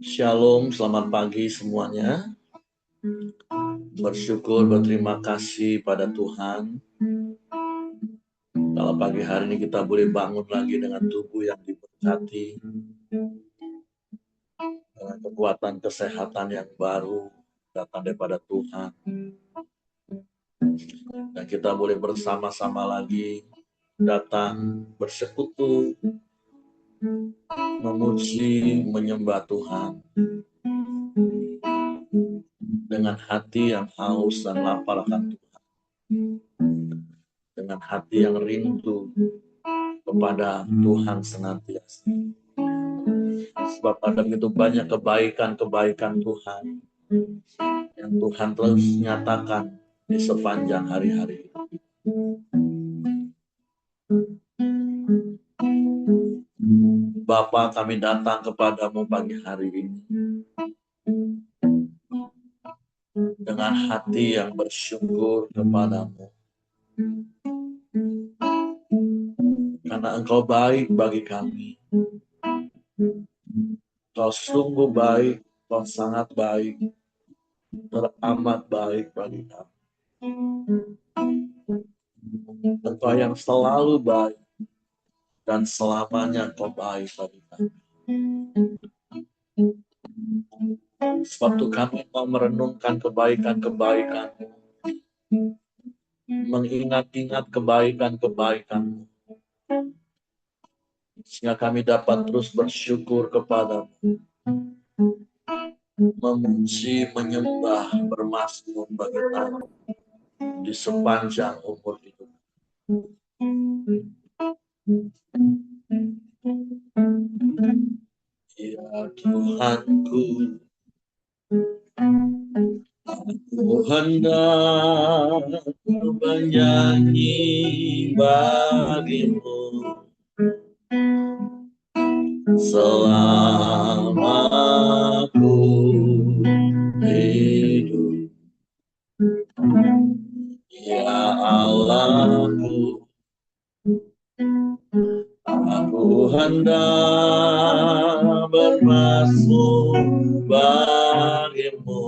Shalom, selamat pagi semuanya. Bersyukur, berterima kasih pada Tuhan. Kalau pagi hari ini kita boleh bangun lagi dengan tubuh yang diberkati, dengan kekuatan kesehatan yang baru datang daripada Tuhan. Dan kita boleh bersama-sama lagi datang bersekutu, memuji, menyembah Tuhan dengan hati yang haus dan lapar akan Tuhan, dengan hati yang rindu kepada Tuhan senantiasa. Sebab ada begitu banyak kebaikan-kebaikan Tuhan yang Tuhan terus nyatakan di sepanjang hari-hari. Bapa, kami datang kepadamu pagi hari ini dengan hati yang bersyukur kepadamu. Karena Engkau baik bagi kami. Engkau sungguh baik, Engkau sangat baik, teramat baik bagi kami. Engkau yang selalu baik dan selamanya Engkau baik bagi kami. Sebab kami mau merenungkan kebaikan-kebaikan-Mu, mengingat-ingat kebaikan-kebaikan-Mu, sehingga kami dapat terus bersyukur kepada-Mu, memuji, menyembah, bermazmur bagi kami di sepanjang umur hidup. Ya Tuhanku, aku hendak bernyanyi bagi-Mu selama aku hidup. Ya Allahku, aku hendak bermazmur bagi-Mu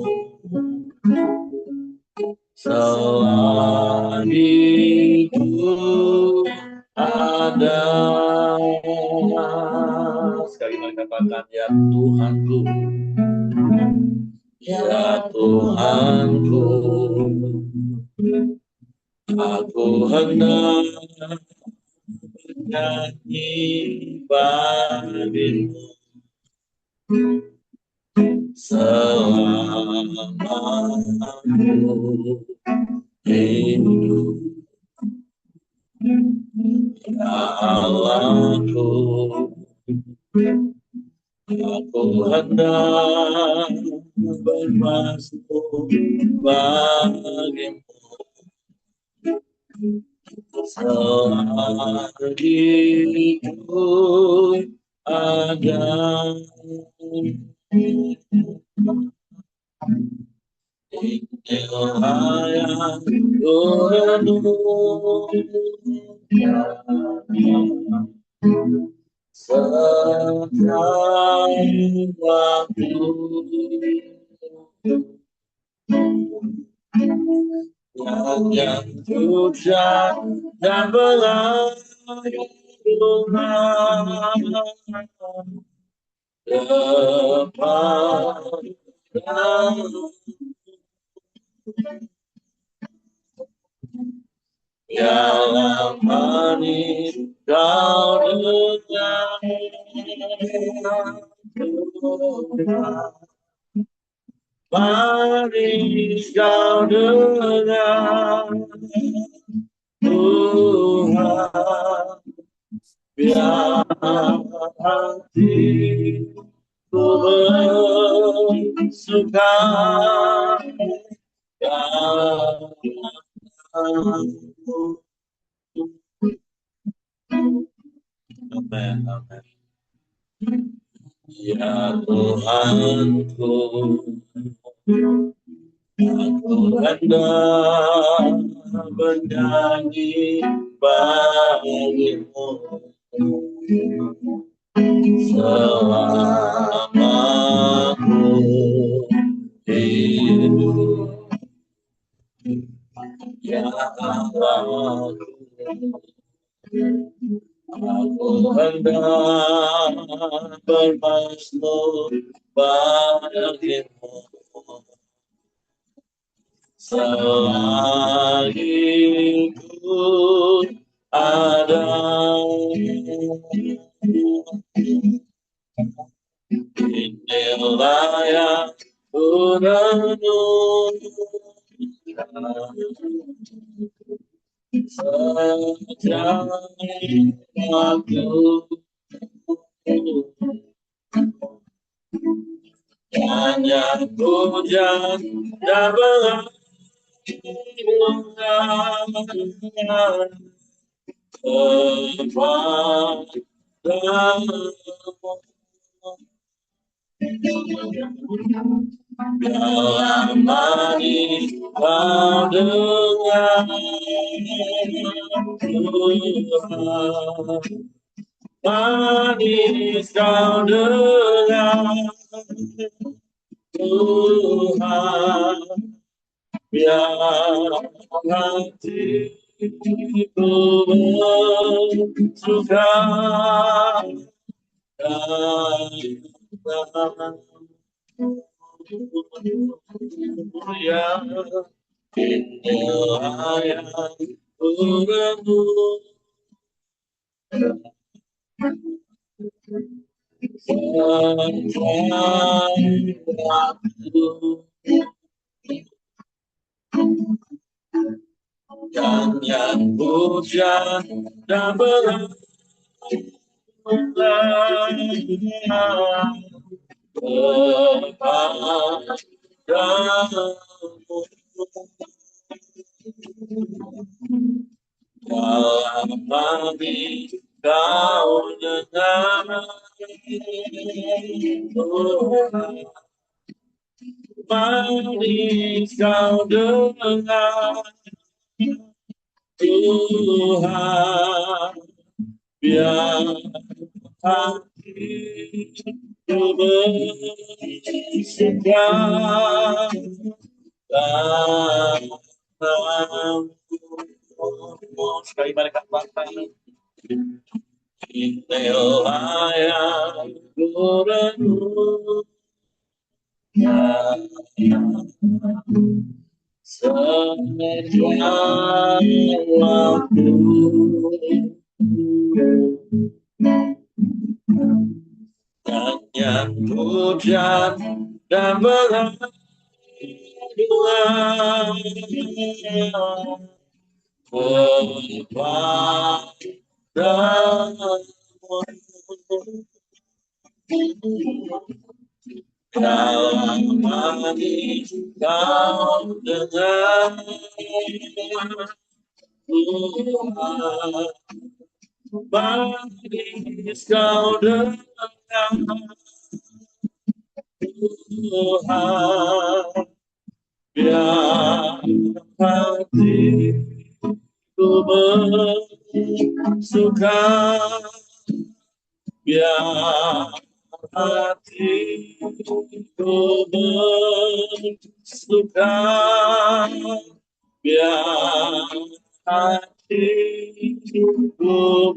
selagi ku ada. Sekali lagi katakan, ya Tuhanku, ya Tuhanku, aku hendak bernyanyi bagi-Mu selama aku hidup. Ya Allahku, aku hendak bermazmur bagi-Mu selagi ku ada. Inilah yang ku renungkan setiap waktu, yang hujan dan belai rumah depan. Dalam manis kau dengar, manis kau dengar, Tuhan, biar hatiku bersuka. Amin, amin. Ya Tuhanku, aku hendak bernyanyi bagi-Mu selama Aku hendak bermasmur bagimu selagi ku ada. Inilah yang ku renungkan sejak waktu hanya pujian dan pengagungan kepadamu. Dalam manis kau dengar Tuhan, manis kau dengar Tuhan, biar hatiku bersuka ya, inilah yang ku renungkan sejak waktu yang hujan dan berangkat kepadamu. Dalam hati kau dengar Tuhan, manis kau dengar Tuhan, biar hatiku bersuka padamu. Sekali mereka patah. Inilah yang ku renungkan sejak waktu yang hujan dan berangkat kepadamu. Dalam hati kau dengar Tuhan, manis kau dengar Tuhan, biar hatiku bersuka, biar hatiku bersuka, biar hatiku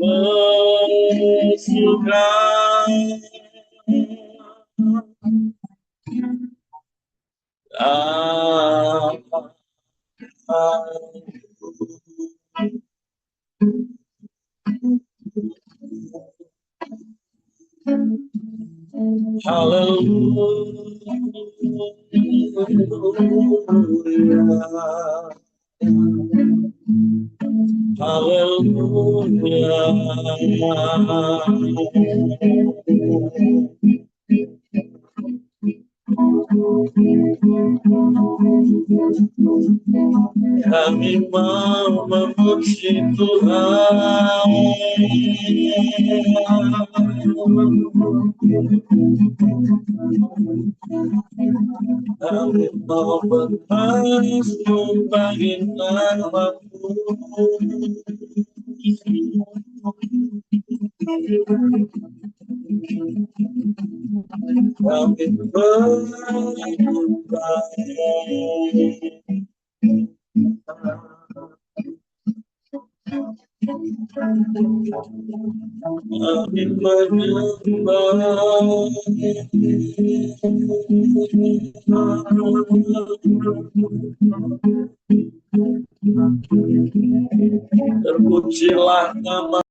bersuka. Kami mau memuji Tuhan. Kami mau berpastu bagi nama-Mu. Kami berpastu Kami menyembah terpujilah nama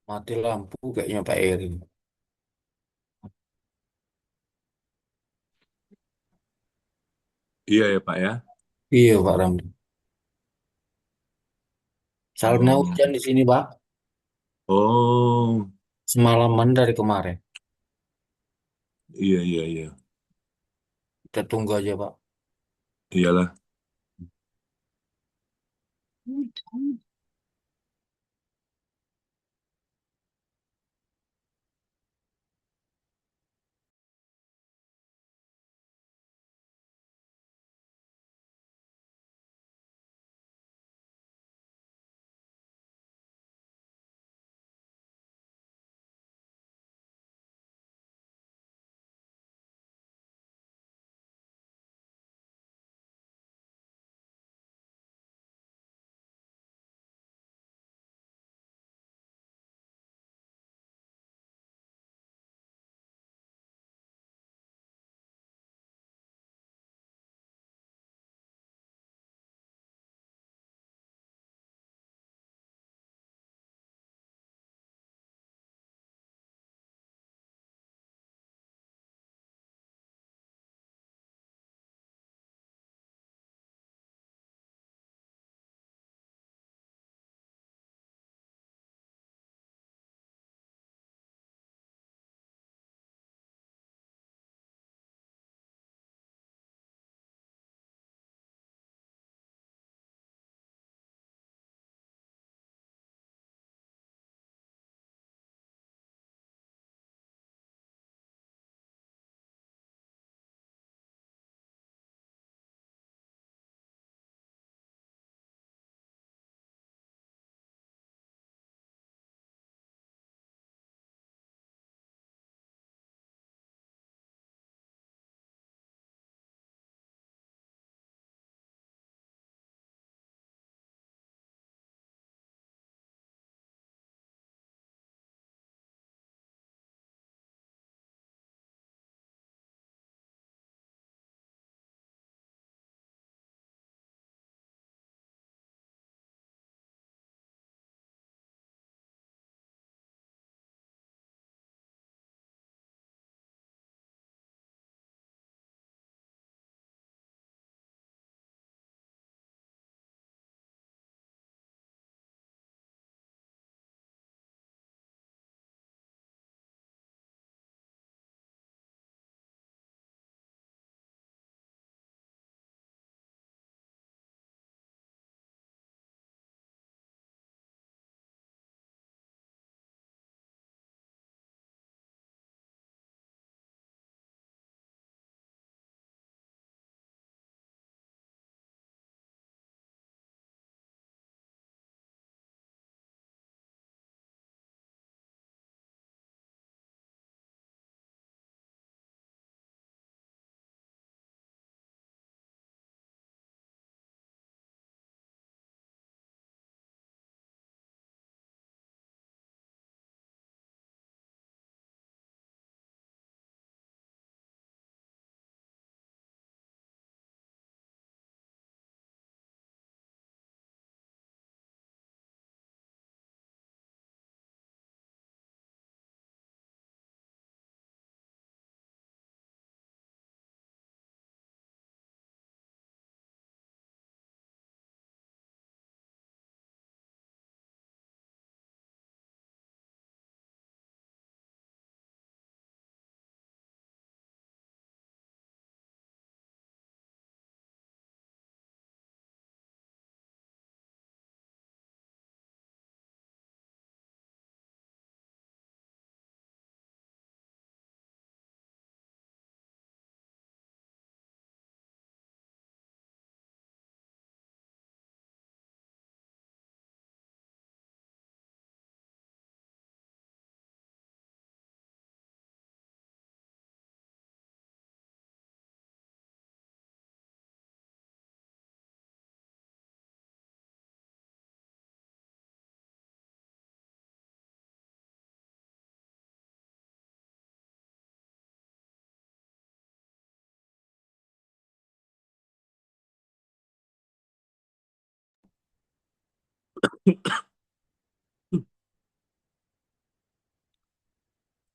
Mati lampu kayaknya Pak Eri. Iya ya Pak ya. Iya Pak Ramli. Salahnya Oh, hujan di sini Pak. oh, Semalaman dari kemarin. iya iya iya. Kita tunggu aja Pak. Iyalah.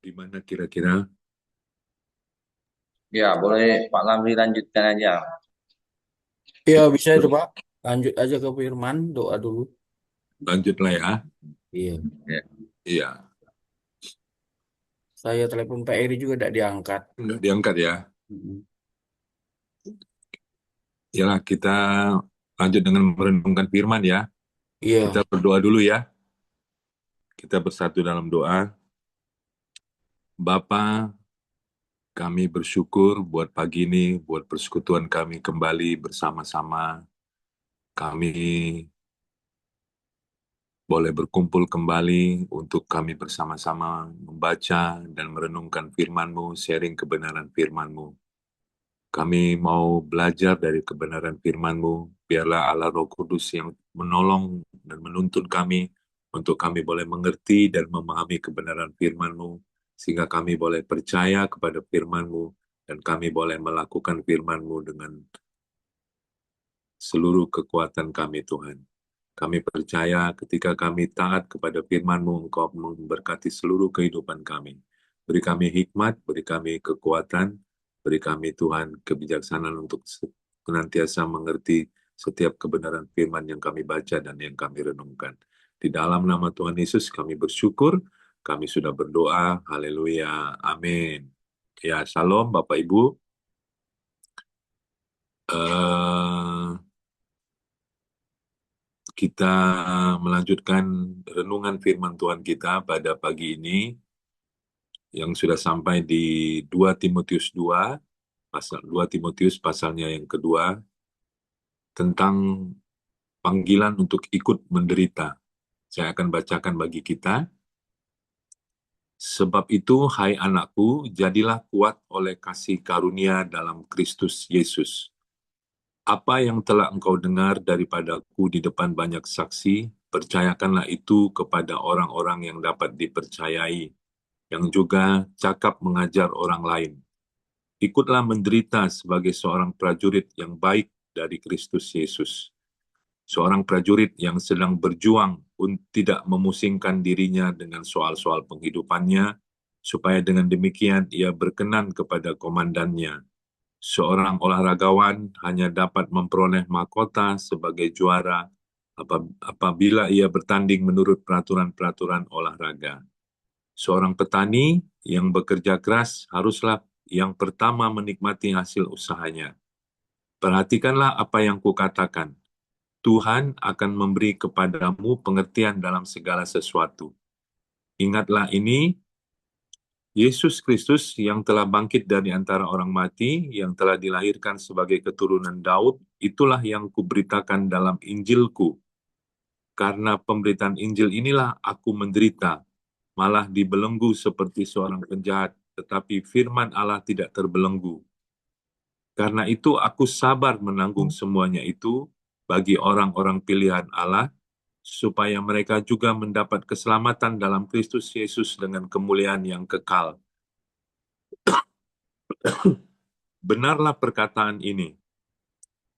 Gimana kira-kira? Ya, boleh Pak Lamri lanjutkan aja. Iya, bisa itu, Pak. Lanjut aja ke firman, doa dulu. Lanjutlah ya. Iya. Ya. Iya, Saya telepon Pak Eri juga tidak diangkat. nggak diangkat ya. Mm-mm. Yalah, kita lanjut dengan merenungkan firman ya. Kita Iya, berdoa dulu ya. Kita bersatu dalam doa. Bapa, kami bersyukur buat pagi ini, buat persekutuan kami kembali bersama-sama. Kami boleh berkumpul kembali untuk kami bersama-sama membaca dan merenungkan firman-Mu, sharing kebenaran firman-Mu. Kami mau belajar dari kebenaran firman-Mu. Biarlah Allah Roh Kudus yang menolong dan menuntun kami untuk kami boleh mengerti dan memahami kebenaran firman-Mu, sehingga kami boleh percaya kepada firman-Mu dan kami boleh melakukan firman-Mu dengan seluruh kekuatan kami, Tuhan. Kami percaya ketika kami taat kepada firman-Mu, Engkau memberkati seluruh kehidupan kami. Beri kami hikmat, beri kami kekuatan, beri kami Tuhan kebijaksanaan untuk senantiasa mengerti setiap kebenaran firman yang kami baca dan yang kami renungkan. Di dalam nama Tuhan Yesus kami bersyukur, kami sudah berdoa, haleluya, amin. Ya, shalom Bapak Ibu. Eh, kita melanjutkan renungan firman Tuhan kita pada pagi ini yang sudah sampai di 2 Timotius 2, pasal 2 Timotius pasalnya yang kedua tentang panggilan untuk ikut menderita. Saya akan bacakan bagi kita. Sebab itu, hai anakku, jadilah kuat oleh kasih karunia dalam Kristus Yesus. Apa yang telah engkau dengar daripadaku di depan banyak saksi, percayakanlah itu kepada orang-orang yang dapat dipercayai, yang juga cakap mengajar orang lain. Ikutlah menderita sebagai seorang prajurit yang baik dari Kristus Yesus. Seorang prajurit yang sedang berjuang untuk tidak memusingkan dirinya dengan soal-soal penghidupannya, supaya dengan demikian ia berkenan kepada komandannya. Seorang olahragawan hanya dapat memperoleh mahkota sebagai juara apabila ia bertanding menurut peraturan-peraturan olahraga. Seorang petani yang bekerja keras haruslah yang pertama menikmati hasil usahanya. Perhatikanlah apa yang kukatakan. Tuhan akan memberi kepadamu pengertian dalam segala sesuatu. Ingatlah ini, Yesus Kristus yang telah bangkit dari antara orang mati, yang telah dilahirkan sebagai keturunan Daud, itulah yang kuberitakan dalam Injilku. Karena pemberitaan Injil inilah aku menderita, malah dibelenggu seperti seorang penjahat, tetapi firman Allah tidak terbelenggu. Karena itu aku sabar menanggung semuanya itu bagi orang-orang pilihan Allah, supaya mereka juga mendapat keselamatan dalam Kristus Yesus dengan kemuliaan yang kekal. Benarlah perkataan ini.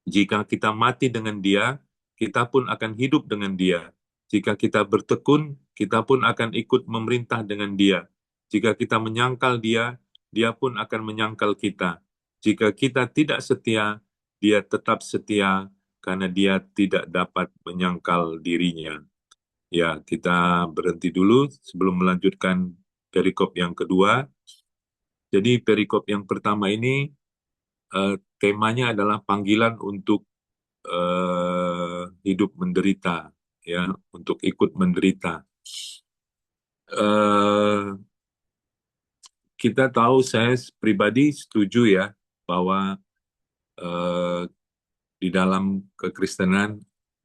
Jika kita mati dengan Dia, kita pun akan hidup dengan Dia. Jika kita bertekun, kita pun akan ikut memerintah dengan Dia. Jika kita menyangkal Dia, Dia pun akan menyangkal kita. Jika kita tidak setia, Dia tetap setia karena Dia tidak dapat menyangkal dirinya. Ya, kita berhenti dulu sebelum melanjutkan perikop yang kedua. Jadi perikop yang pertama ini temanya adalah panggilan untuk hidup menderita, ya, untuk ikut menderita. Eh, kita tahu, saya pribadi setuju ya bahwa eh, di dalam kekristenan,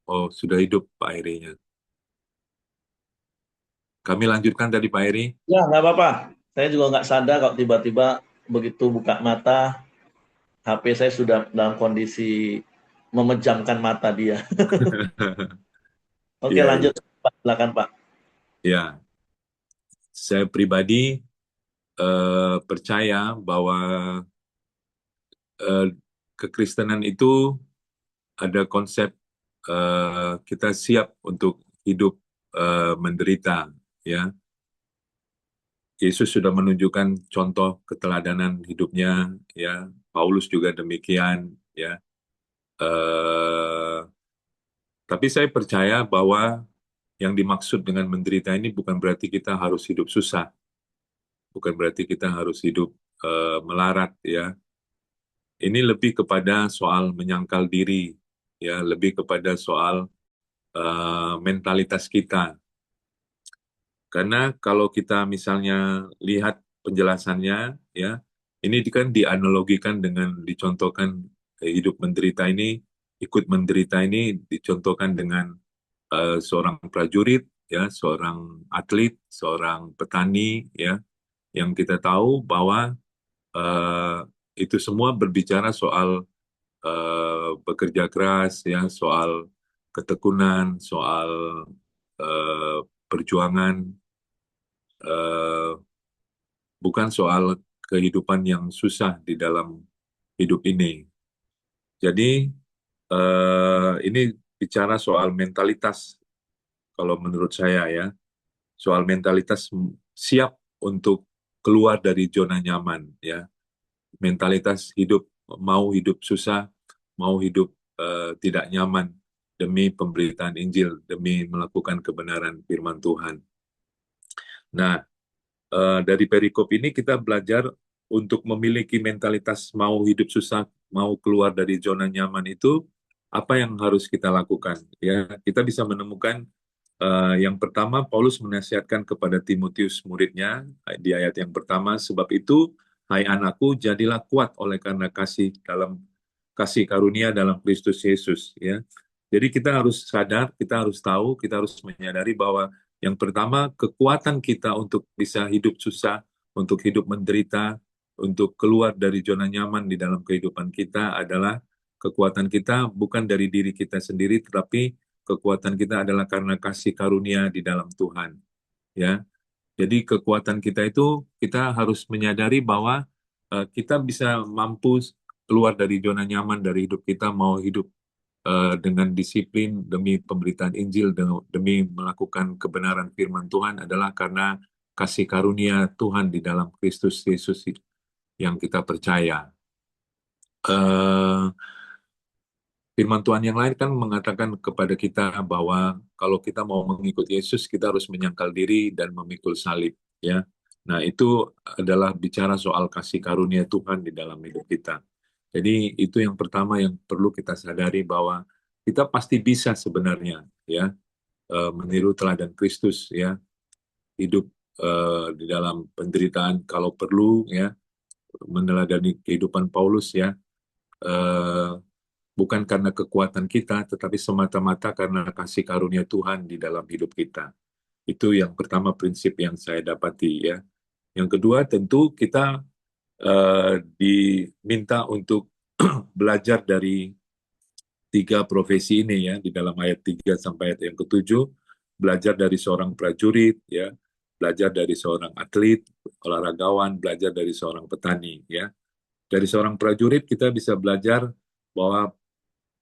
oh sudah hidup Pak Eri-nya. Kami lanjutkan tadi Pak Eri. Ya, nggak apa-apa. Saya juga nggak sadar kalau tiba-tiba begitu buka mata, HP saya sudah dalam kondisi memejamkan mata dia. Oke, Ya, lanjut. Pak. Silakan, Pak. ya, saya pribadi percaya bahwa eh, kekristenan itu ada konsep kita siap untuk hidup menderita, ya. Yesus sudah menunjukkan contoh keteladanan hidupnya, ya. Paulus juga demikian, ya. Eh, tapi saya percaya bahwa yang dimaksud dengan menderita ini bukan berarti kita harus hidup susah, bukan berarti kita harus hidup melarat, ya. Ini lebih kepada soal menyangkal diri, ya, lebih kepada soal mentalitas kita. Karena kalau kita misalnya lihat penjelasannya, ya, ini kan dianalogikan dengan dicontohkan hidup menderita ini, ikut menderita ini dicontohkan dengan seorang prajurit, ya, seorang atlet, seorang petani, ya, yang kita tahu bahwa eh, itu semua berbicara soal bekerja keras, ya, soal ketekunan, soal perjuangan, eh, bukan soal kehidupan yang susah di dalam hidup ini. Jadi ini bicara soal mentalitas kalau menurut saya, ya, soal mentalitas siap untuk keluar dari zona nyaman, ya, mentalitas hidup mau hidup susah, mau hidup tidak nyaman demi pemberitaan Injil, demi melakukan kebenaran firman Tuhan. Nah, dari perikop ini kita belajar untuk memiliki mentalitas mau hidup susah, mau keluar dari zona nyaman itu, apa yang harus kita lakukan? Ya, kita bisa menemukan yang pertama, Paulus menasihatkan kepada Timotius muridnya di ayat yang pertama, sebab itu, hai anakku, jadilah kuat oleh karena kasih karunia dalam Kristus Yesus. Ya, jadi kita harus sadar, kita harus tahu, kita harus menyadari bahwa yang pertama, kekuatan kita untuk bisa hidup susah, untuk hidup menderita, untuk keluar dari zona nyaman di dalam kehidupan kita adalah kekuatan kita bukan dari diri kita sendiri, tetapi kekuatan kita adalah karena kasih karunia di dalam Tuhan. Ya, jadi kekuatan kita itu kita harus menyadari bahwa kita bisa mampu keluar dari zona nyaman dari hidup kita, mau hidup dengan disiplin demi pemberitaan Injil, demi melakukan kebenaran firman Tuhan adalah karena kasih karunia Tuhan di dalam Kristus Yesus yang kita percaya. Firman Tuhan yang lain kan mengatakan kepada kita bahwa kalau kita mau mengikut Yesus, kita harus menyangkal diri dan memikul salib, ya. Nah, itu adalah bicara soal kasih karunia Tuhan di dalam hidup kita. Jadi itu yang pertama yang perlu kita sadari bahwa kita pasti bisa sebenarnya, ya, meniru teladan Kristus, ya, hidup di dalam penderitaan kalau perlu, ya, meneladani kehidupan Paulus, ya, bukan karena kekuatan kita, tetapi semata-mata karena kasih karunia Tuhan di dalam hidup kita. Itu yang pertama prinsip yang saya dapati, ya. Yang kedua tentu kita diminta untuk belajar dari 3 profesi ini, ya, di dalam ayat 3 sampai ayat yang ke-7, belajar dari seorang prajurit, ya, belajar dari seorang atlet, olahragawan, belajar dari seorang petani, ya. Dari seorang prajurit kita bisa belajar bahwa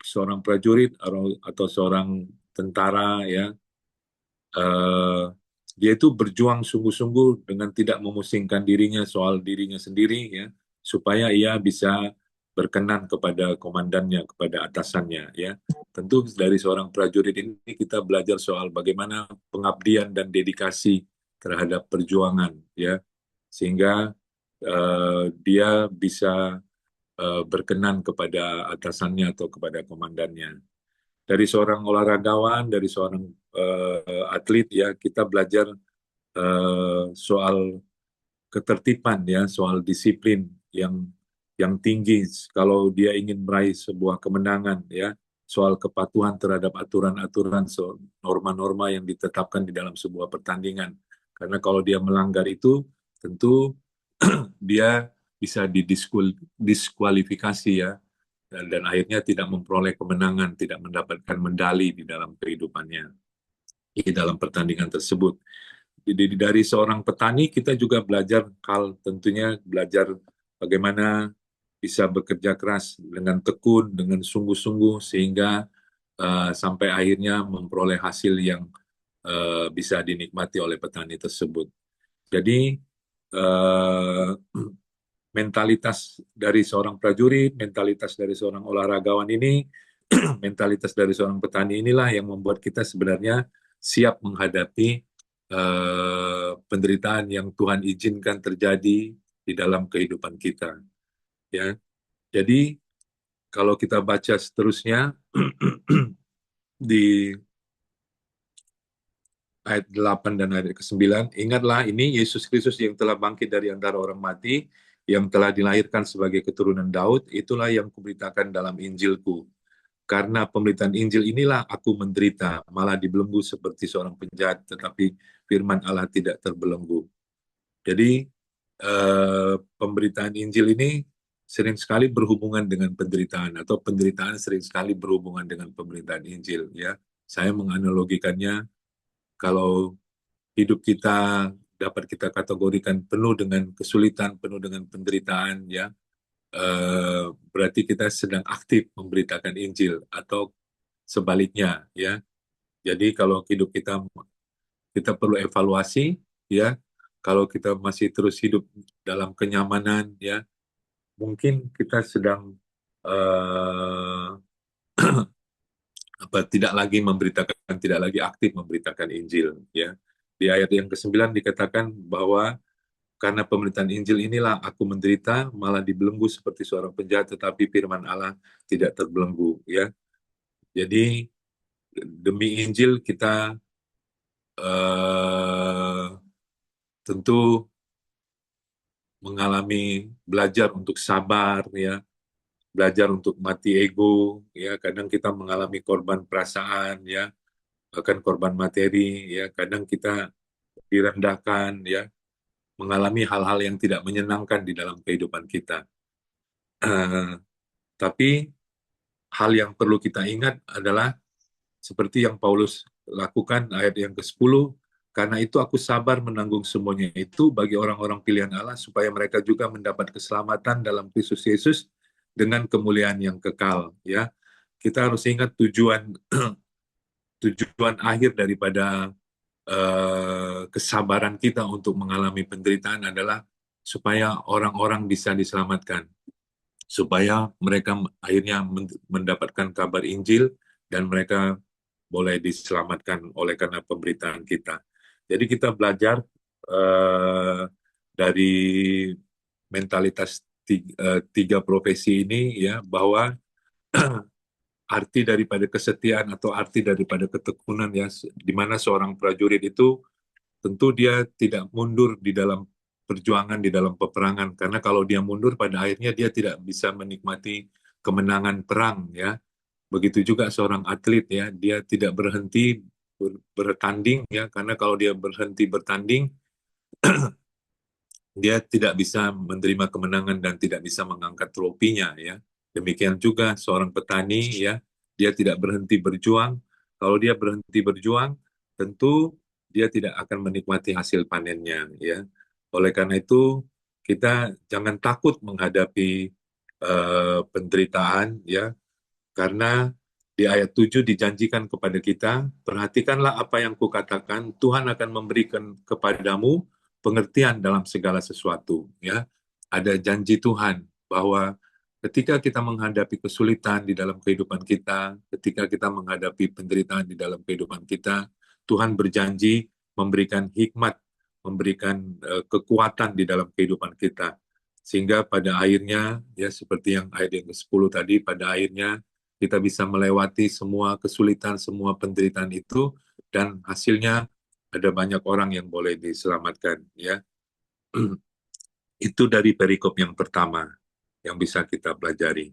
seorang prajurit atau seorang tentara, ya, dia itu berjuang sungguh-sungguh dengan tidak memusingkan dirinya soal dirinya sendiri, ya, supaya ia bisa berkenan kepada komandannya, kepada atasannya, ya. Tentu dari seorang prajurit ini kita belajar soal bagaimana pengabdian dan dedikasi terhadap perjuangan, ya, sehingga dia bisa berkenan kepada atasannya atau kepada komandannya. Dari seorang olahragawan, dari seorang atlet, ya, kita belajar soal ketertiban, ya, soal disiplin yang tinggi kalau dia ingin meraih sebuah kemenangan, ya, soal kepatuhan terhadap aturan-aturan, norma-norma yang ditetapkan di dalam sebuah pertandingan. Karena kalau dia melanggar itu, tentu dia bisa didiskualifikasi, ya, dan akhirnya tidak memperoleh kemenangan, tidak mendapatkan medali di dalam kehidupannya, di dalam pertandingan tersebut. Jadi dari seorang petani kita juga belajar tentunya belajar bagaimana bisa bekerja keras dengan tekun, dengan sungguh-sungguh sehingga sampai akhirnya memperoleh hasil yang bisa dinikmati oleh petani tersebut. Jadi mentalitas dari seorang prajurit, mentalitas dari seorang olahragawan ini, mentalitas dari seorang petani inilah yang membuat kita sebenarnya siap menghadapi penderitaan yang Tuhan izinkan terjadi di dalam kehidupan kita. Ya, jadi kalau kita baca seterusnya di ayat 8 dan ayat ke-9, ingatlah ini Yesus Kristus yang telah bangkit dari antara orang mati, yang telah dilahirkan sebagai keturunan Daud, itulah yang kuberitakan dalam Injilku. Karena pemberitaan Injil inilah aku menderita, malah dibelenggu seperti seorang penjahat, tetapi firman Allah tidak terbelenggu. Jadi pemberitaan Injil ini sering sekali berhubungan dengan penderitaan, atau penderitaan sering sekali berhubungan dengan pemberitaan Injil. Ya, saya menganalogikannya, kalau hidup kita dapat kita kategorikan penuh dengan kesulitan, penuh dengan penderitaan, ya, berarti kita sedang aktif memberitakan Injil, atau sebaliknya, ya. Jadi kalau hidup kita perlu evaluasi, ya. Kalau kita masih terus hidup dalam kenyamanan, ya, mungkin kita sedang tidak lagi aktif memberitakan Injil, ya. Di ayat yang ke-9 dikatakan bahwa karena pemberitaan Injil inilah aku menderita, malah dibelenggu seperti seorang penjahat, tetapi firman Allah tidak terbelenggu, ya. Jadi demi Injil kita tentu mengalami belajar untuk sabar, ya, belajar untuk mati ego, ya. Kadang kita mengalami korban perasaan, ya, bahkan korban materi, ya. Kadang kita direndahkan, ya, mengalami hal-hal yang tidak menyenangkan di dalam kehidupan kita. Tapi hal yang perlu kita ingat adalah seperti yang Paulus lakukan ayat yang ke-10, karena itu aku sabar menanggung semuanya itu bagi orang-orang pilihan Allah, supaya mereka juga mendapat keselamatan dalam Kristus Yesus dengan kemuliaan yang kekal. Ya, kita harus ingat tujuan akhir daripada kesabaran kita untuk mengalami penderitaan adalah supaya orang-orang bisa diselamatkan, supaya mereka akhirnya mendapatkan kabar Injil dan mereka boleh diselamatkan oleh karena pemberitaan kita. Jadi kita belajar dari mentalitas tiga profesi ini, ya, bahwa arti daripada kesetiaan atau arti daripada ketekunan, ya, di mana seorang prajurit itu tentu dia tidak mundur di dalam perjuangan, di dalam peperangan, karena kalau dia mundur pada akhirnya dia tidak bisa menikmati kemenangan perang, ya. Begitu juga seorang atlet, ya, dia tidak berhenti bertanding, ya, karena kalau dia berhenti bertanding dia tidak bisa menerima kemenangan dan tidak bisa mengangkat trofinya, ya. Demikian juga seorang petani, ya, dia tidak berhenti berjuang. Kalau dia berhenti berjuang, tentu dia tidak akan menikmati hasil panennya, ya. Oleh karena itu, kita jangan takut menghadapi penderitaan, ya, karena di ayat 7 dijanjikan kepada kita, perhatikanlah apa yang kukatakan, Tuhan akan memberikan kepadamu pengertian dalam segala sesuatu, ya. Ada janji Tuhan bahwa ketika kita menghadapi kesulitan di dalam kehidupan kita, ketika kita menghadapi penderitaan di dalam kehidupan kita, Tuhan berjanji memberikan hikmat, memberikan kekuatan di dalam kehidupan kita. Sehingga pada akhirnya, ya, seperti yang ayat yang ke-10 tadi, pada akhirnya kita bisa melewati semua kesulitan, semua penderitaan itu, dan hasilnya ada banyak orang yang boleh diselamatkan, ya. Itu dari perikop yang pertama yang bisa kita pelajari.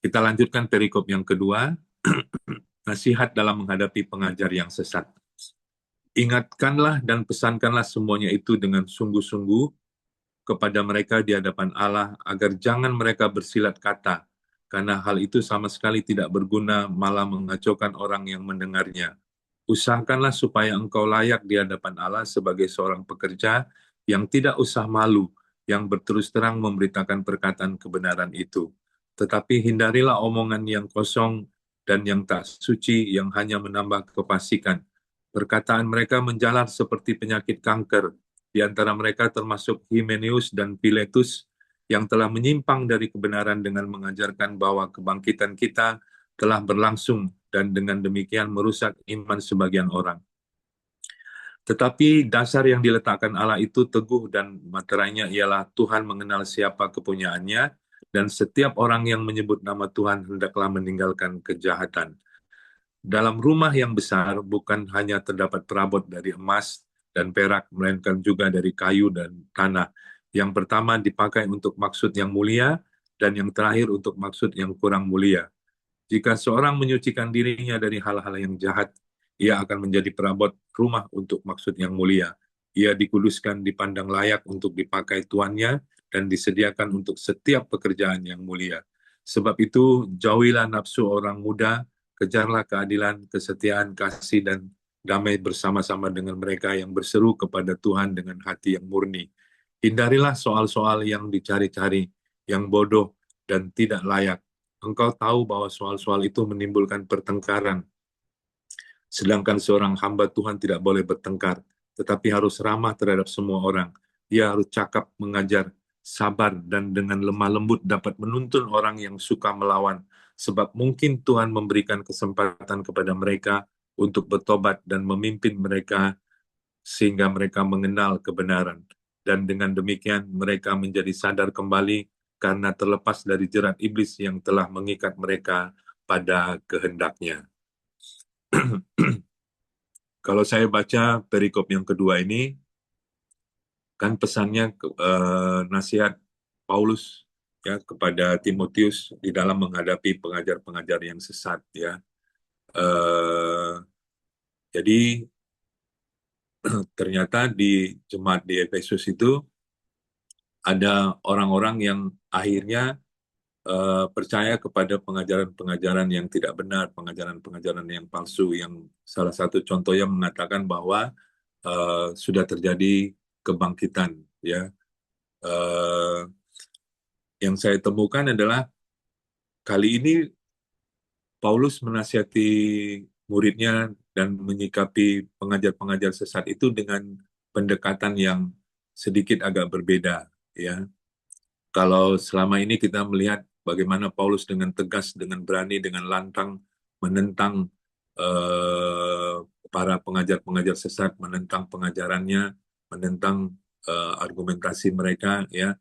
Kita lanjutkan perikop yang kedua, nasihat dalam menghadapi pengajar yang sesat. Ingatkanlah dan pesankanlah semuanya itu dengan sungguh-sungguh kepada mereka di hadapan Allah, agar jangan mereka bersilat kata, karena hal itu sama sekali tidak berguna, malah mengacaukan orang yang mendengarnya. Usahakanlah supaya engkau layak di hadapan Allah sebagai seorang pekerja yang tidak usah malu, yang berterus terang memberitakan perkataan kebenaran itu. Tetapi hindarilah omongan yang kosong dan yang tak suci yang hanya menambah kefasikan. Perkataan mereka menjalar seperti penyakit kanker. Di antara mereka termasuk Hymenaeus dan Philetus yang telah menyimpang dari kebenaran dengan mengajarkan bahwa kebangkitan kita telah berlangsung dan dengan demikian merusak iman sebagian orang. Tetapi dasar yang diletakkan Allah itu teguh dan materainya ialah Tuhan mengenal siapa kepunyaannya dan setiap orang yang menyebut nama Tuhan hendaklah meninggalkan kejahatan. Dalam rumah yang besar bukan hanya terdapat perabot dari emas dan perak, melainkan juga dari kayu dan tanah. Yang pertama dipakai untuk maksud yang mulia dan yang terakhir untuk maksud yang kurang mulia. Jika seorang menyucikan dirinya dari hal-hal yang jahat, ia akan menjadi perabot rumah untuk maksud yang mulia. Ia dikuduskan, dipandang layak untuk dipakai tuannya, dan disediakan untuk setiap pekerjaan yang mulia. Sebab itu, jauhilah nafsu orang muda, kejarlah keadilan, kesetiaan, kasih, dan damai bersama-sama dengan mereka yang berseru kepada Tuhan dengan hati yang murni. Hindarilah soal-soal yang dicari-cari, yang bodoh dan tidak layak. Engkau tahu bahwa soal-soal itu menimbulkan pertengkaran. Sedangkan seorang hamba Tuhan tidak boleh bertengkar, tetapi harus ramah terhadap semua orang. Ia harus cakap, mengajar, sabar, dan dengan lemah lembut dapat menuntun orang yang suka melawan. Sebab mungkin Tuhan memberikan kesempatan kepada mereka untuk bertobat dan memimpin mereka sehingga mereka mengenal kebenaran. Dan dengan demikian mereka menjadi sadar kembali karena terlepas dari jerat iblis yang telah mengikat mereka pada kehendaknya. Kalau saya baca perikop yang kedua ini, kan pesannya nasihat Paulus ya kepada Timotius di dalam menghadapi pengajar-pengajar yang sesat ya. Jadi ternyata di jemaat di Efesus itu ada orang-orang yang akhirnya percaya kepada pengajaran-pengajaran yang tidak benar, pengajaran-pengajaran yang palsu, yang salah satu contohnya mengatakan bahwa sudah terjadi kebangkitan. Ya, yang saya temukan adalah kali ini Paulus menasihati muridnya dan menyikapi pengajar-pengajar sesat itu dengan pendekatan yang sedikit agak berbeda. Ya, kalau selama ini kita melihat bagaimana Paulus dengan tegas, dengan berani, dengan lantang menentang para pengajar-pengajar sesat, menentang pengajarannya, menentang argumentasi mereka, ya.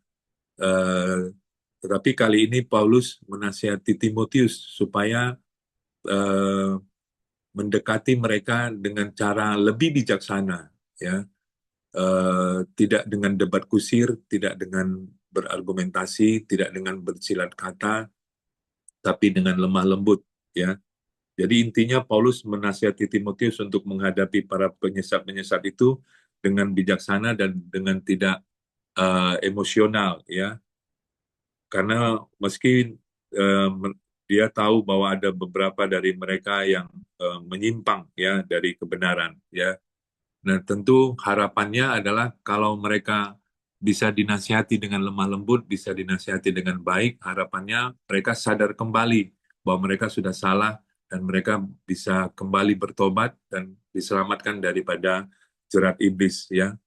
Tetapi kali ini Paulus menasihati Timotius supaya mendekati mereka dengan cara lebih bijaksana, ya. Tidak dengan debat kusir, tidak dengan berargumentasi, tidak dengan bersilat kata, tapi dengan lemah lembut, ya. Jadi intinya Paulus menasihati Timotius untuk menghadapi para penyesat-penyesat itu dengan bijaksana dan dengan tidak emosional, ya. Karena meski dia tahu bahwa ada beberapa dari mereka yang menyimpang ya dari kebenaran, ya. Nah, tentu harapannya adalah kalau mereka bisa dinasihati dengan lemah lembut, bisa dinasihati dengan baik, harapannya mereka sadar kembali bahwa mereka sudah salah dan mereka bisa kembali bertobat dan diselamatkan daripada jerat iblis, ya.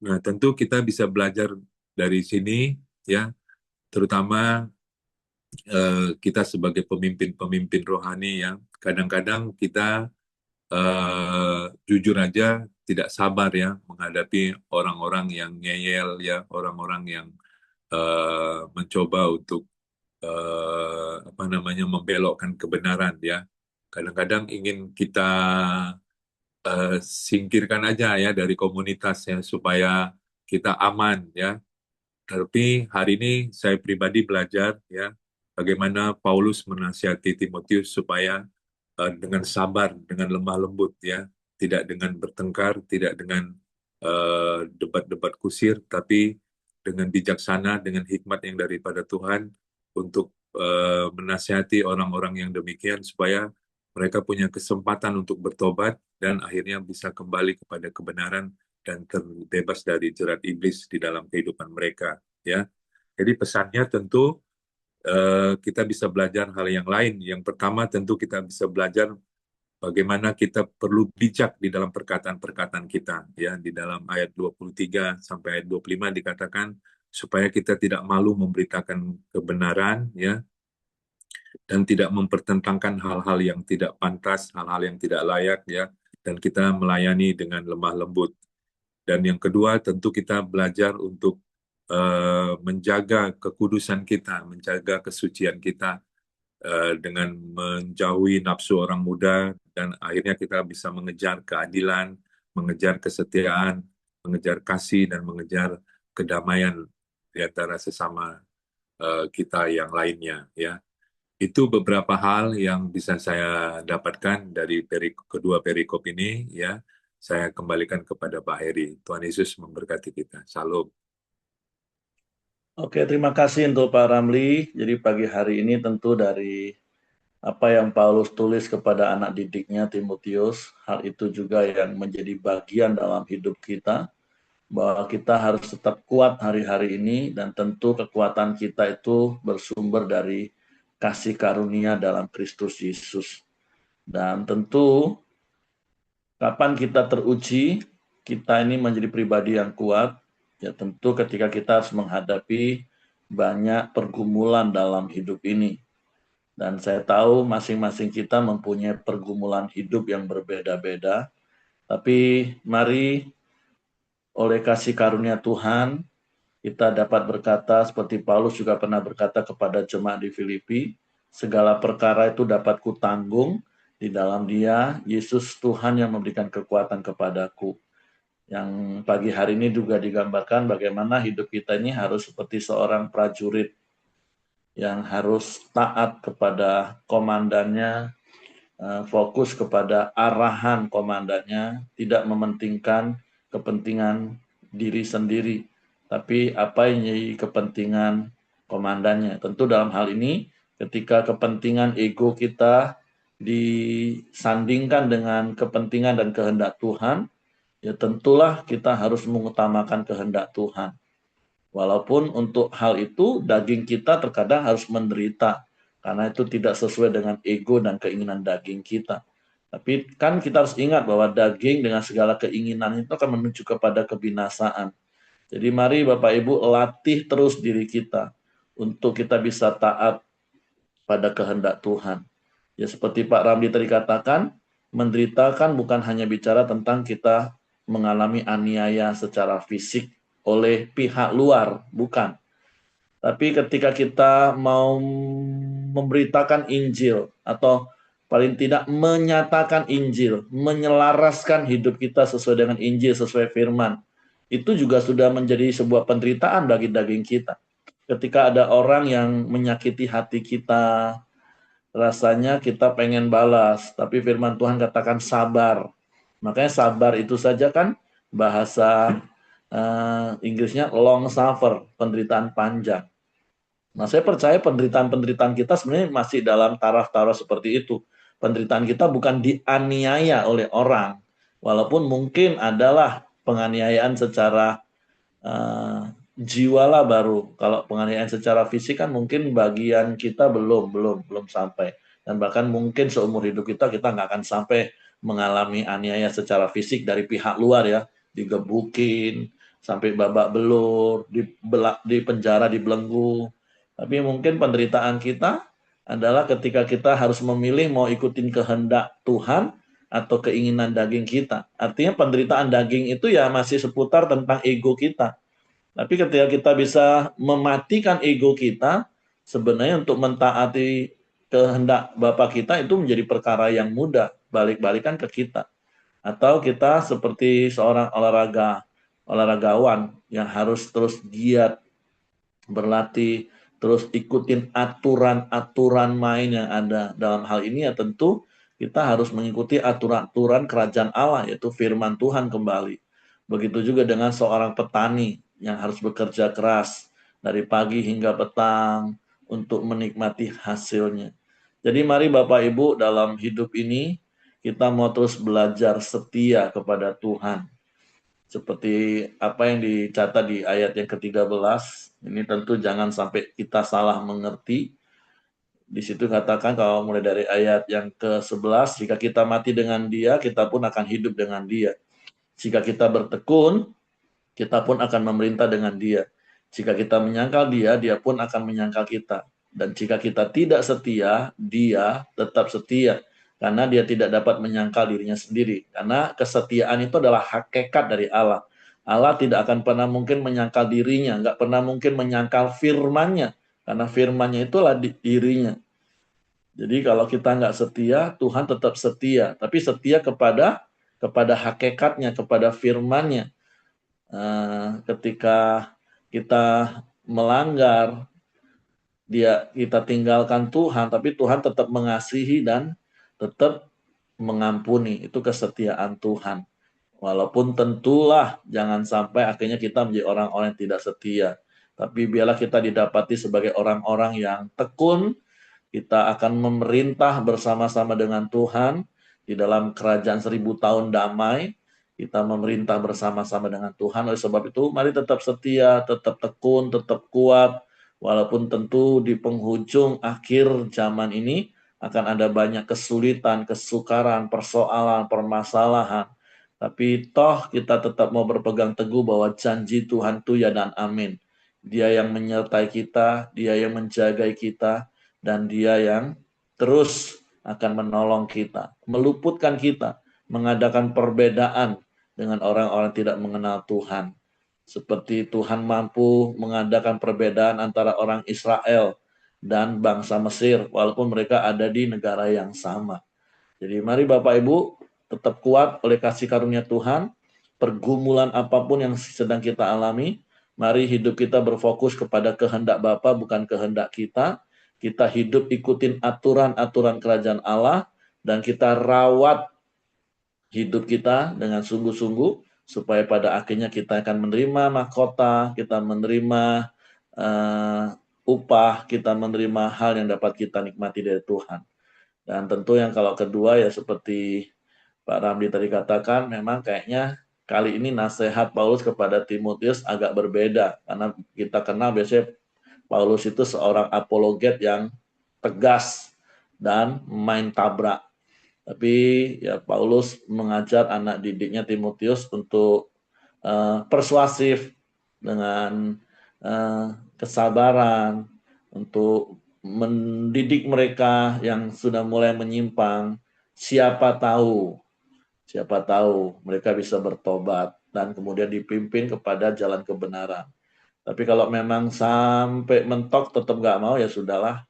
Nah, tentu kita bisa belajar dari sini, ya, terutama kita sebagai pemimpin-pemimpin rohani, ya. Kadang-kadang kita jujur aja tidak sabar ya menghadapi orang-orang yang ngeyel, ya, orang-orang yang mencoba untuk membelokkan kebenaran, ya. Kadang-kadang ingin kita singkirkan aja ya dari komunitas ya supaya kita aman, ya. Tapi hari ini saya pribadi belajar ya bagaimana Paulus menasihati Timotius supaya dengan sabar, dengan lemah lembut, ya, tidak dengan bertengkar, tidak dengan debat-debat kusir, tapi dengan bijaksana, dengan hikmat yang daripada Tuhan untuk menasihati orang-orang yang demikian supaya mereka punya kesempatan untuk bertobat dan akhirnya bisa kembali kepada kebenaran dan terbebas dari jerat iblis di dalam kehidupan mereka, ya. Jadi pesannya tentu kita bisa belajar hal yang lain. Yang pertama tentu kita bisa belajar bagaimana kita perlu bijak di dalam perkataan-perkataan kita. Ya, di dalam ayat 23 sampai ayat 25 dikatakan supaya kita tidak malu memberitakan kebenaran, ya, dan tidak mempertentangkan hal-hal yang tidak pantas, hal-hal yang tidak layak, ya, dan kita melayani dengan lemah lembut. Dan yang kedua, tentu kita belajar untuk menjaga kekudusan kita, menjaga kesucian kita dengan menjauhi nafsu orang muda, dan akhirnya kita bisa mengejar keadilan, mengejar kesetiaan, mengejar kasih, dan mengejar kedamaian di antara sesama kita yang lainnya. Ya, itu beberapa hal yang bisa saya dapatkan dari kedua perikop ini. Ya, saya kembalikan kepada Pak Heri. Tuhan Yesus memberkati kita. Salam. Oke, terima kasih untuk Pak Ramli. Jadi pagi hari ini tentu dari apa yang Paulus tulis kepada anak didiknya Timotius, hal itu juga yang menjadi bagian dalam hidup kita, bahwa kita harus tetap kuat hari-hari ini, dan tentu kekuatan kita itu bersumber dari kasih karunia dalam Kristus Yesus. Dan tentu kapan kita teruji, kita ini menjadi pribadi yang kuat, ya tentu ketika kita harus menghadapi banyak pergumulan dalam hidup ini. Dan saya tahu masing-masing kita mempunyai pergumulan hidup yang berbeda-beda. Tapi mari oleh kasih karunia Tuhan, kita dapat berkata seperti Paulus juga pernah berkata kepada jemaat di Filipi, segala perkara itu dapat kutanggung di dalam Dia, Yesus Tuhan yang memberikan kekuatan kepadaku. Yang pagi hari ini juga digambarkan bagaimana hidup kita ini harus seperti seorang prajurit yang harus taat kepada komandannya, fokus kepada arahan komandannya, tidak mementingkan kepentingan diri sendiri, tapi apa yang jadi kepentingan komandannya. Tentu dalam hal ini, ketika kepentingan ego kita disandingkan dengan kepentingan dan kehendak Tuhan, ya tentulah kita harus mengutamakan kehendak Tuhan. Walaupun untuk hal itu daging kita terkadang harus menderita, karena itu tidak sesuai dengan ego dan keinginan daging kita. Tapi kan kita harus ingat bahwa daging dengan segala keinginan itu akan menuju kepada kebinasaan. Jadi mari Bapak Ibu latih terus diri kita untuk kita bisa taat pada kehendak Tuhan. Ya seperti Pak Ramli tadi katakan, menderita kan bukan hanya bicara tentang kita mengalami aniaya secara fisik oleh pihak luar, bukan. Tapi ketika kita mau memberitakan Injil atau paling tidak menyatakan Injil, menyelaraskan hidup kita sesuai dengan Injil, sesuai firman, itu juga sudah menjadi sebuah penderitaan bagi daging kita. Ketika ada orang yang menyakiti hati kita, rasanya kita pengen balas, tapi firman Tuhan katakan sabar. Makanya sabar itu saja kan bahasa Inggrisnya long suffer, penderitaan panjang. Nah, saya percaya penderitaan-penderitaan kita sebenarnya masih dalam taraf-taraf seperti itu. Penderitaan kita bukan dianiaya oleh orang, walaupun mungkin adalah penganiayaan secara jiwa lah baru. Kalau penganiayaan secara fisik kan mungkin bagian kita belum sampai. Dan bahkan mungkin seumur hidup kita nggak akan sampai mengalami aniaya secara fisik dari pihak luar ya, digebukin, sampai babak belur, di penjara, dibelenggu. Tapi mungkin penderitaan kita adalah ketika kita harus memilih mau ikutin kehendak Tuhan atau keinginan daging kita. Artinya penderitaan daging itu ya masih seputar tentang ego kita. Tapi ketika kita bisa mematikan ego kita, sebenarnya untuk mentaati kehendak Bapa kita itu menjadi perkara yang mudah, balik-balikan ke kita. Atau kita seperti seorang olahragawan yang harus terus giat berlatih, terus ikutin aturan-aturan main yang ada. Dalam hal ini ya tentu kita harus mengikuti aturan-aturan kerajaan Allah, yaitu firman Tuhan kembali. Begitu juga dengan seorang petani yang harus bekerja keras dari pagi hingga petang untuk menikmati hasilnya. Jadi mari Bapak Ibu dalam hidup ini kita mau terus belajar setia kepada Tuhan. Seperti apa yang dicatat di ayat yang ke-13, ini tentu jangan sampai kita salah mengerti. Di situ katakan kalau mulai dari ayat yang ke-11, jika kita mati dengan Dia, kita pun akan hidup dengan Dia. Jika kita bertekun, kita pun akan memerintah dengan Dia. Jika kita menyangkal Dia, Dia pun akan menyangkal kita. Dan jika kita tidak setia, Dia tetap setia. Karena Dia tidak dapat menyangkal dirinya sendiri. Karena kesetiaan itu adalah hakikat dari Allah. Allah tidak akan pernah mungkin menyangkal dirinya, nggak pernah mungkin menyangkal firman-Nya. Karena firman-Nya itulah dirinya. Jadi kalau kita nggak setia, Tuhan tetap setia. Tapi setia kepada hakikatnya, kepada firman-Nya. Ketika kita melanggar, kita tinggalkan Tuhan, tapi Tuhan tetap mengasihi dan tetap mengampuni. Itu kesetiaan Tuhan. Walaupun tentulah jangan sampai akhirnya kita menjadi orang-orang yang tidak setia. Tapi biarlah kita didapati sebagai orang-orang yang tekun. Kita akan memerintah bersama-sama dengan Tuhan di dalam kerajaan 1000 tahun damai. Kita memerintah bersama-sama dengan Tuhan. Oleh sebab itu, mari tetap setia, tetap tekun, tetap kuat. Walaupun tentu di penghujung akhir zaman ini akan ada banyak kesulitan, kesukaran, persoalan, permasalahan. Tapi toh kita tetap mau berpegang teguh bahwa janji Tuhan itu ya dan amin. Dia yang menyertai kita, Dia yang menjaga kita, dan Dia yang terus akan menolong kita, meluputkan kita, mengadakan perbedaan dengan orang-orang tidak mengenal Tuhan. Seperti Tuhan mampu mengadakan perbedaan antara orang Israel dan bangsa Mesir, walaupun mereka ada di negara yang sama. Jadi mari Bapak Ibu tetap kuat oleh kasih karunia Tuhan, pergumulan apapun yang sedang kita alami, mari hidup kita berfokus kepada kehendak Bapa, bukan kehendak kita. Kita hidup ikutin aturan-aturan kerajaan Allah, dan kita rawat hidup kita dengan sungguh-sungguh, supaya pada akhirnya kita akan menerima mahkota, kita menerima upah, kita menerima hal yang dapat kita nikmati dari Tuhan. Dan tentu yang kalau kedua ya seperti Pak Ramli tadi katakan, memang kayaknya kali ini nasihat Paulus kepada Timotius agak berbeda. Karena kita kenal biasanya Paulus itu seorang apologet yang tegas dan main tabrak. Tapi ya Paulus mengajar anak didiknya Timotius untuk persuasif dengan kesabaran, untuk mendidik mereka yang sudah mulai menyimpang. Siapa tahu mereka bisa bertobat dan kemudian dipimpin kepada jalan kebenaran. Tapi kalau memang sampai mentok tetap nggak mau, ya sudahlah.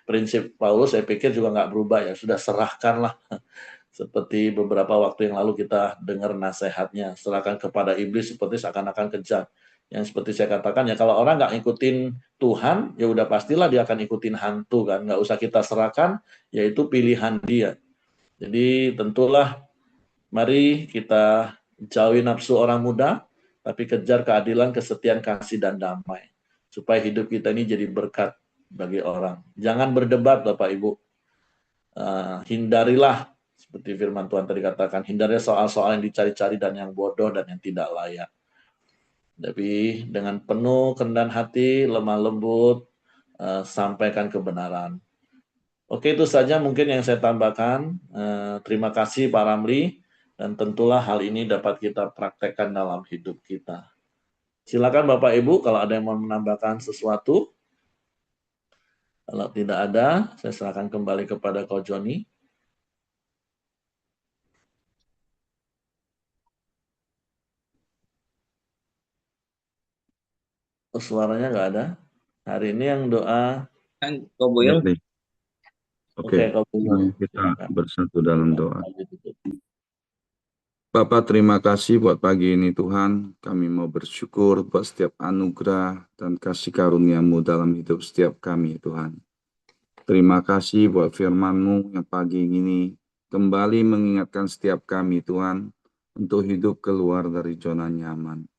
Prinsip Paulus saya pikir juga nggak berubah, ya sudah serahkanlah. Seperti beberapa waktu yang lalu kita dengar nasihatnya, serahkan kepada iblis seperti seakan-akan kejam. Yang seperti saya katakan, ya kalau orang nggak ikutin Tuhan, ya udah pastilah dia akan ikutin hantu kan. Nggak usah kita serahkan, yaitu pilihan dia. Jadi tentulah mari kita jauhi nafsu orang muda, tapi kejar keadilan, kesetiaan, kasih, dan damai. Supaya hidup kita ini jadi berkat bagi orang. Jangan berdebat Bapak Ibu. Hindarilah, seperti firman Tuhan tadi katakan, hindarilah soal-soal yang dicari-cari dan yang bodoh dan yang tidak layak. Tapi dengan penuh kerendahan hati, lemah lembut, sampaikan kebenaran. Oke, itu saja mungkin yang saya tambahkan. Terima kasih Pak Ramli. Dan tentulah hal ini dapat kita praktekkan dalam hidup kita. Silakan Bapak Ibu kalau ada yang mau menambahkan sesuatu. Kalau tidak ada, saya serahkan kembali kepada Ko Joni. Oh, suaranya nggak ada. Hari ini yang doa. Kan Kobuyung. Oke, Ko Buyung. Kita bersatu dalam doa. Bapak, terima kasih buat pagi ini Tuhan. Kami mau bersyukur buat setiap anugerah dan kasih karunia-Mu dalam hidup setiap kami Tuhan. Terima kasih buat firman-Mu yang pagi ini kembali mengingatkan setiap kami Tuhan untuk hidup keluar dari zona nyaman.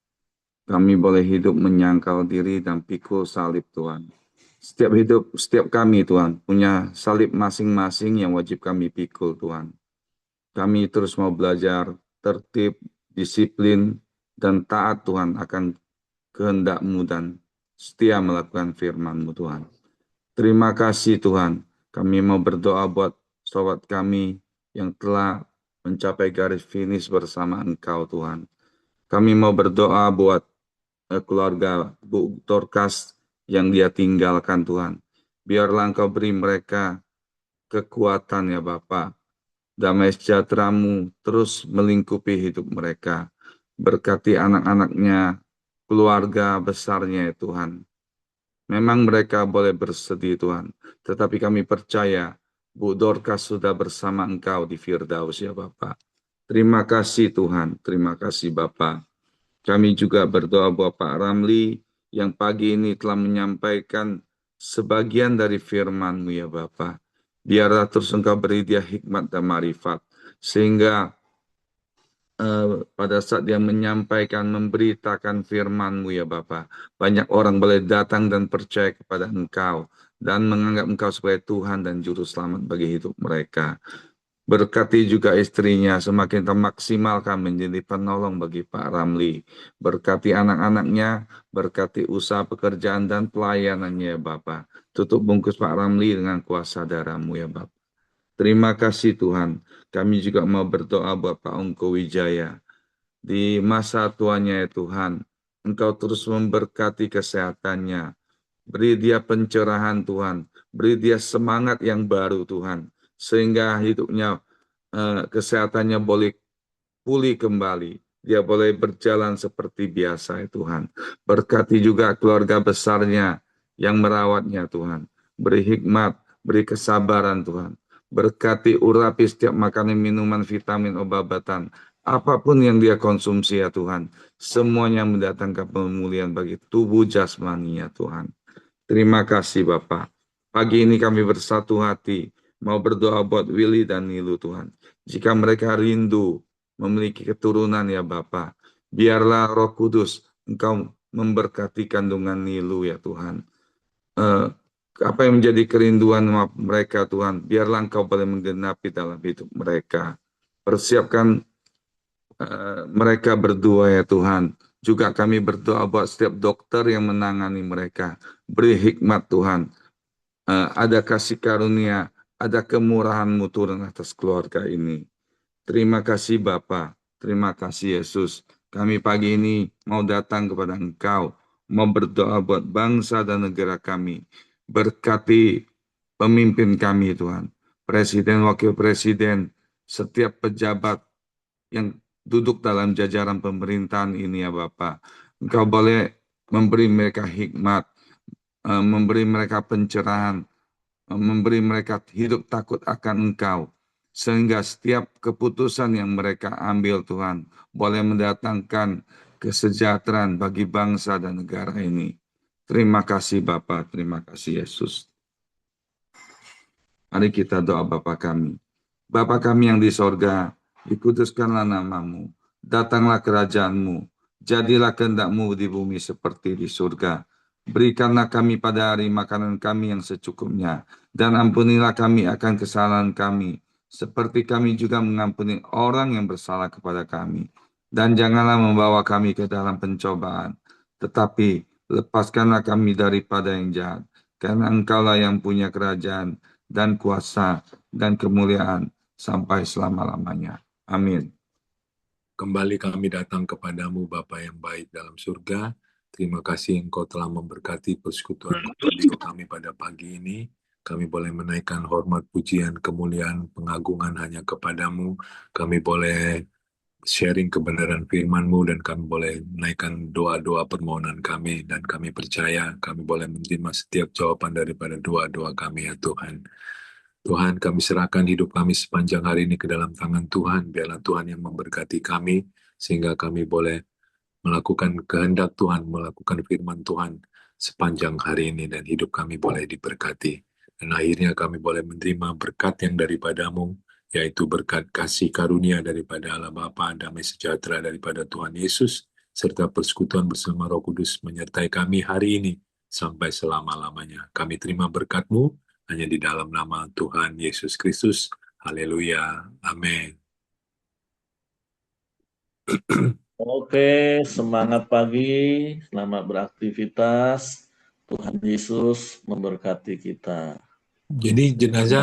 Kami boleh hidup menyangkal diri dan pikul salib Tuhan. Setiap kami Tuhan punya salib masing-masing yang wajib kami pikul Tuhan. Kami terus mau belajar tertib, disiplin, dan taat Tuhan akan kehendak-Mu dan setia melakukan firman-Mu Tuhan. Terima kasih Tuhan, kami mau berdoa buat sobat kami yang telah mencapai garis finish bersama Engkau Tuhan. Kami mau berdoa buat keluarga Bu Dorcas yang dia tinggalkan Tuhan. Biarlah Engkau beri mereka kekuatan ya Bapa. Damai sejahtera-Mu terus melingkupi hidup mereka. Berkati anak-anaknya, keluarga besarnya ya Tuhan. Memang mereka boleh bersedih Tuhan, tetapi kami percaya Bu Dorcas sudah bersama Engkau di Firdaus ya Bapa. Terima kasih Tuhan, terima kasih Bapa. Kami juga berdoa buat Pak Ramli yang pagi ini telah menyampaikan sebagian dari firman-Mu ya Bapa. Biarlah terus Engkau beri dia hikmat dan marifat, sehingga pada saat dia menyampaikan, memberitakan firman-Mu ya Bapa, banyak orang boleh datang dan percaya kepada Engkau dan menganggap Engkau sebagai Tuhan dan Juru Selamat bagi hidup mereka. Berkati juga istrinya semakin termaksimalkan menjadi penolong bagi Pak Ramli. Berkati anak-anaknya, berkati usaha pekerjaan dan pelayanannya ya Bapa. Tutup bungkus Pak Ramli dengan kuasa darah-Mu ya Bapa. Terima kasih Tuhan. Kami juga mau berdoa buat Pak Ungko Wijaya. Di masa tuanya ya Tuhan, Engkau terus memberkati kesehatannya. Beri dia pencerahan Tuhan. Beri dia semangat yang baru Tuhan. Sehingga hidupnya, kesehatannya boleh pulih kembali. Dia boleh berjalan seperti biasa ya Tuhan. Berkati juga keluarga besarnya yang merawatnya Tuhan. Beri hikmat, beri kesabaran Tuhan. Berkati urapi setiap makanan, minuman, vitamin, obat-obatan. Apapun yang dia konsumsi ya Tuhan. Semuanya mendatangkan pemulihan bagi tubuh jasmani ya Tuhan. Terima kasih Bapak. Pagi ini kami bersatu hati mau berdoa buat Willy dan Nilu Tuhan. Jika mereka rindu memiliki keturunan ya Bapak, biarlah Roh Kudus Engkau memberkati kandungan Nilu ya Tuhan. Apa yang menjadi kerinduan mereka Tuhan, biarlah Engkau boleh menggenapi dalam hidup mereka. Persiapkan mereka berdua ya Tuhan. Juga kami berdoa buat setiap dokter yang menangani mereka. Beri hikmat Tuhan. Ada kasih karunia, ada kemurahan-Mu turun atas keluarga ini. Terima kasih Bapa, terima kasih Yesus. Kami pagi ini mau datang kepada Engkau, mau berdoa buat bangsa dan negara kami. Berkati pemimpin kami Tuhan, Presiden, Wakil Presiden, setiap pejabat yang duduk dalam jajaran pemerintahan ini ya Bapa. Engkau boleh memberi mereka hikmat, memberi mereka pencerahan, memberi mereka hidup takut akan Engkau. Sehingga setiap keputusan yang mereka ambil Tuhan, boleh mendatangkan kesejahteraan bagi bangsa dan negara ini. Terima kasih Bapa, terima kasih Yesus. Mari kita doa Bapa kami. Bapa kami yang di sorga, dikuduskanlah nama-Mu, datanglah kerajaan-Mu, jadilah kehendak-Mu di bumi seperti di surga. Berikanlah kami pada hari makanan kami yang secukupnya, dan ampunilah kami akan kesalahan kami, seperti kami juga mengampuni orang yang bersalah kepada kami. Dan janganlah membawa kami ke dalam pencobaan, tetapi lepaskanlah kami daripada yang jahat, karena Engkaulah yang punya kerajaan dan kuasa dan kemuliaan sampai selama-lamanya. Amin. Kembali kami datang kepadamu Bapa yang baik dalam surga. Terima kasih Engkau telah memberkati persekutuan audio kami pada pagi ini. Kami boleh menaikkan hormat, pujian, kemuliaan, pengagungan hanya kepadamu. Kami boleh sharing kebenaran firman-Mu dan kami boleh menaikkan doa-doa permohonan kami, dan kami percaya kami boleh menerima setiap jawaban daripada doa-doa kami ya Tuhan. Tuhan, kami serahkan hidup kami sepanjang hari ini ke dalam tangan Tuhan. Biarlah Tuhan yang memberkati kami sehingga kami boleh melakukan kehendak Tuhan, melakukan firman Tuhan sepanjang hari ini, dan hidup kami boleh diberkati. Dan akhirnya kami boleh menerima berkat yang daripada-Mu, yaitu berkat kasih karunia daripada Allah Bapa, damai sejahtera daripada Tuhan Yesus, serta persekutuan bersama Roh Kudus menyertai kami hari ini sampai selama-lamanya. Kami terima berkat-Mu hanya di dalam nama Tuhan Yesus Kristus. Haleluya. Amin. Oke, semangat pagi, selamat beraktivitas. Tuhan Yesus memberkati kita. Jadi jenazah